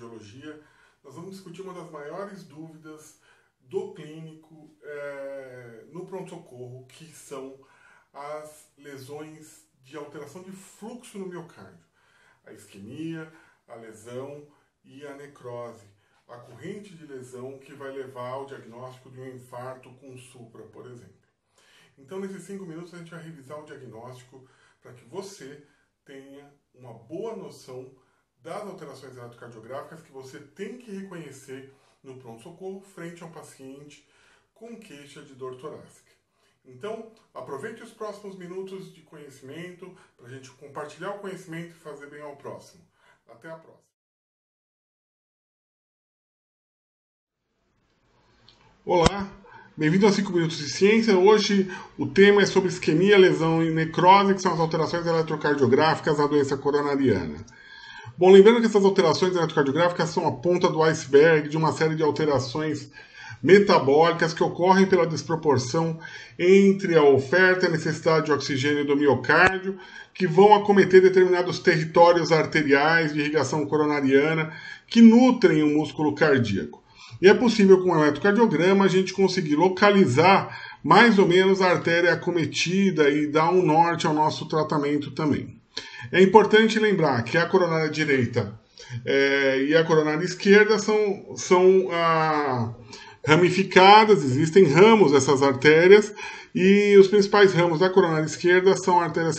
cardiologia, nós vamos discutir uma das maiores dúvidas do clínico no pronto-socorro, que são as lesões de alteração de fluxo no miocárdio. A isquemia, a lesão e a necrose. A corrente de lesão que vai levar ao diagnóstico de um infarto com supra, por exemplo. Então, nesses 5 minutos, a gente vai revisar o diagnóstico para que você tenha uma boa noção das alterações eletrocardiográficas que você tem que reconhecer no pronto-socorro frente a um paciente com queixa de dor torácica. Então, aproveite os próximos minutos de conhecimento para a gente compartilhar o conhecimento e fazer bem ao próximo. Até a próxima. Olá, bem-vindo a 5 Minutos de Ciência. Hoje o tema é sobre isquemia, lesão e necrose, que são as alterações eletrocardiográficas da doença coronariana. Bom, lembrando que essas alterações eletrocardiográficas são a ponta do iceberg de uma série de alterações metabólicas que ocorrem pela desproporção entre a oferta e a necessidade de oxigênio do miocárdio, que vão acometer determinados territórios arteriais de irrigação coronariana que nutrem o músculo cardíaco. E é possível, com o eletrocardiograma, a gente conseguir localizar mais ou menos a artéria acometida e dar um norte ao nosso tratamento também. É importante lembrar que a coronária direita e a coronária esquerda são ramificadas, existem ramos dessas artérias, e os principais ramos da coronária esquerda são a artéria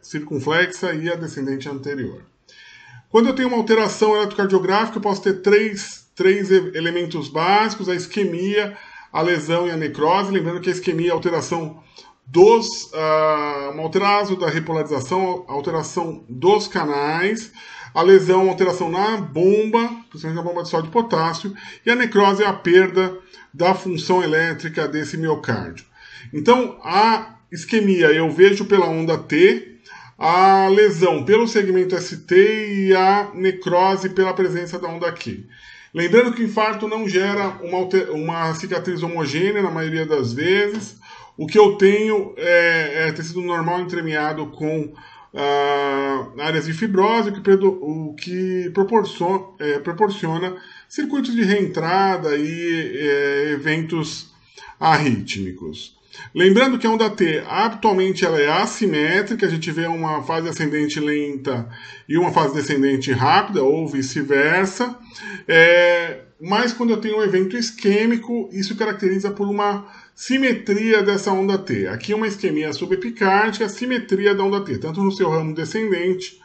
circunflexa e a descendente anterior. Quando eu tenho uma alteração eletrocardiográfica, eu posso ter três elementos básicos: a isquemia, a lesão e a necrose. Lembrando que a isquemia é a alteração um alteraso da repolarização, alteração dos canais. A lesão é uma alteração na bomba, principalmente na bomba de sódio e potássio. E a necrose é a perda da função elétrica desse miocárdio. Então, a isquemia eu vejo pela onda T, a lesão pelo segmento ST e a necrose pela presença da onda Q. Lembrando que o infarto não gera uma cicatriz homogênea na maioria das vezes. O que eu tenho é tecido normal entremeado com áreas de fibrose, o que proporciona circuitos de reentrada e eventos arrítmicos. Lembrando que a onda T, atualmente, ela é assimétrica, a gente vê uma fase ascendente lenta e uma fase descendente rápida, ou vice-versa, mas quando eu tenho um evento isquêmico, isso caracteriza por uma simetria dessa onda T. Aqui uma isquemia subepicárdica, simetria da onda T, tanto no seu ramo descendente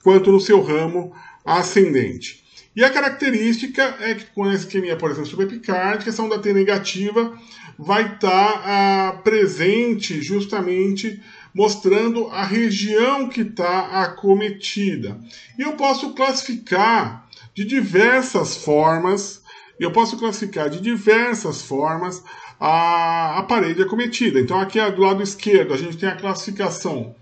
quanto no seu ramo ascendente. E a característica é que com a isquemia, por exemplo, subepicárdica, essa onda T negativa vai estar presente justamente mostrando a região que está acometida. E eu posso classificar de diversas formas, a parede acometida. Então aqui do lado esquerdo a gente tem a classificação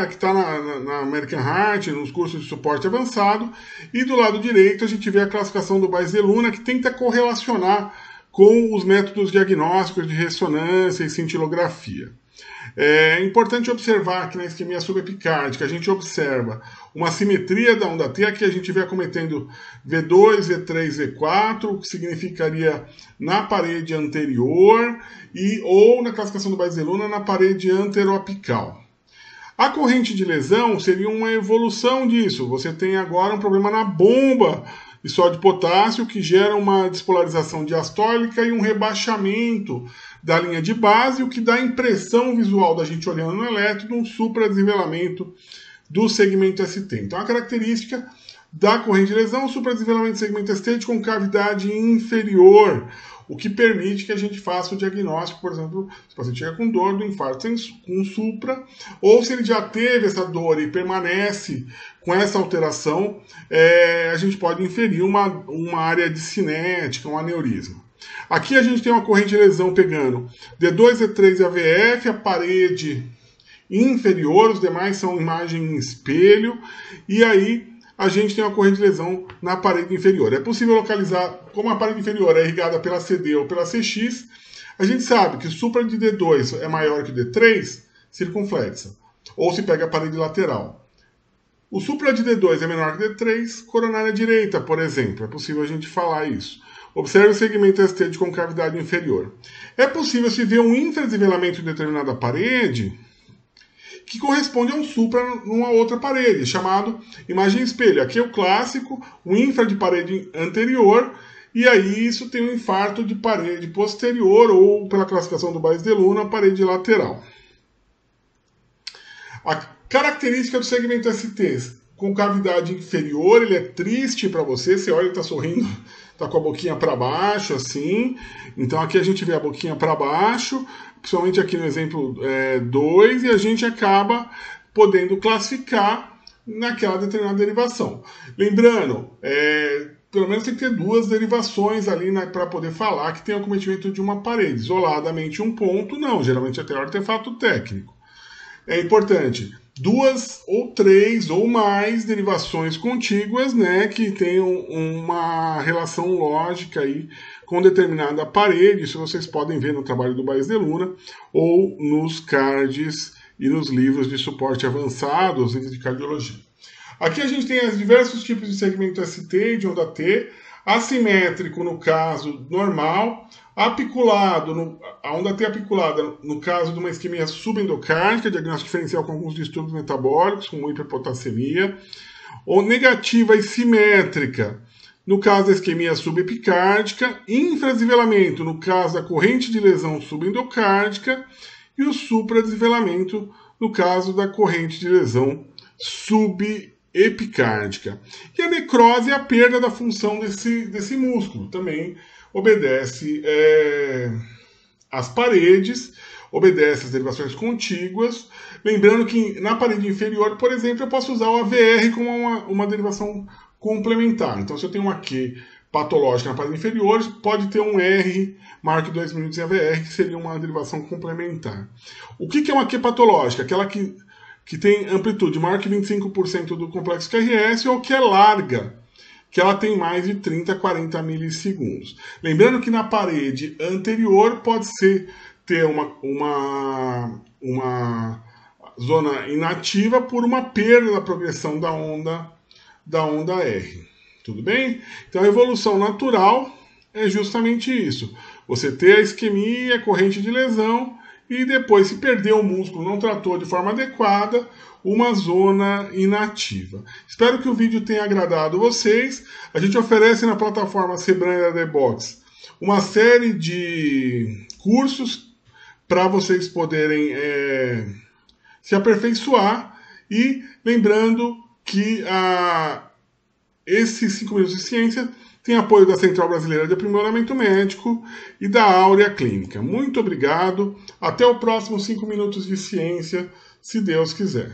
que está na American Heart, nos cursos de suporte avançado, e do lado direito a gente vê a classificação do Baise-Luna, que tenta correlacionar com os métodos diagnósticos de ressonância e cintilografia. É importante observar que na isquemia subepicárdica a gente observa uma simetria da onda T. Aqui a gente vê acometendo V2, V3, V4, o que significaria na parede anterior, ou na classificação do Baise-Luna na parede anteroapical. A corrente de lesão seria uma evolução disso. Você tem agora um problema na bomba de sódio e potássio que gera uma despolarização diastólica e um rebaixamento da linha de base, o que dá a impressão visual da gente olhando no eletro de um supradesnivelamento do segmento ST. Então a característica da corrente de lesão é o supradesnivelamento do segmento ST de concavidade inferior, o que permite que a gente faça o diagnóstico, por exemplo, se o paciente chega com dor do infarto com supra, ou se ele já teve essa dor e permanece com essa alteração, a gente pode inferir uma área de cinética, um aneurisma. Aqui a gente tem uma corrente de lesão pegando D2, D3 e AVF, a parede inferior, os demais são imagem em espelho, e aí a gente tem uma corrente de lesão na parede inferior. É possível localizar, como a parede inferior é irrigada pela CD ou pela CX, a gente sabe que o supra de D2 é maior que D3, circunflexa, ou se pega a parede lateral. O supra de D2 é menor que D3, coronária direita, por exemplo. É possível a gente falar isso. Observe o segmento ST de concavidade inferior. É possível se ver um infradesnivelamento em determinada parede que corresponde a um supra numa outra parede, chamado imagem espelho. Aqui é o clássico, o infra de parede anterior, e aí isso tem um infarto de parede posterior, ou pela classificação do Bayes de Luna, parede lateral. A característica do segmento ST, concavidade inferior, ele é triste para você, você olha e está sorrindo, está com a boquinha para baixo, assim. Então aqui a gente vê a boquinha para baixo, principalmente aqui no exemplo 2, e a gente acaba podendo classificar naquela determinada derivação. Lembrando, pelo menos tem que ter duas derivações ali, né, para poder falar que tem acometimento de uma parede. Isoladamente um ponto, não, geralmente até artefato técnico. É importante, 2 ou 3 ou mais derivações contíguas, né, que tenham uma relação lógica aí com determinada parede. Isso vocês podem ver no trabalho do Bayes de Luna ou nos cards e nos livros de suporte avançado, os livros de cardiologia. Aqui a gente tem os diversos tipos de segmento ST e de onda T, assimétrico no caso normal, apiculado, a onda T apiculada no caso de uma isquemia subendocárdica, diagnóstico diferencial com alguns distúrbios metabólicos, como hiperpotassemia, ou negativa e simétrica, no caso da isquemia subepicárdica, infradesnivelamento no caso da corrente de lesão subendocárdica e o supradesnivelamento no caso da corrente de lesão subepicárdica. E a necrose é a perda da função desse músculo, também obedece às paredes, obedece às derivações contíguas. Lembrando que na parede inferior, por exemplo, eu posso usar o AVR como uma derivação complementar. Então, se eu tenho uma Q patológica na parede inferior, pode ter um R, marque 2 minutos em AVR, que seria uma derivação complementar. O que é uma Q patológica? Aquela que tem amplitude maior que 25% do complexo QRS ou que é larga, que ela tem mais de 30 a 40 milissegundos. Lembrando que na parede anterior pode ter uma zona inativa por uma perda da progressão da onda R. Tudo bem? Então a evolução natural é justamente isso. Você ter a isquemia, a corrente de lesão, e depois, se perder o músculo, não tratou de forma adequada, uma zona inativa. Espero que o vídeo tenha agradado vocês. A gente oferece na plataforma Sebrae The Box uma série de cursos para vocês poderem se aperfeiçoar. E lembrando que esses 5 minutos de ciência tem apoio da Central Brasileira de Aprimoramento Médico e da Áurea Clínica. Muito obrigado. Até o próximo 5 minutos de ciência, se Deus quiser.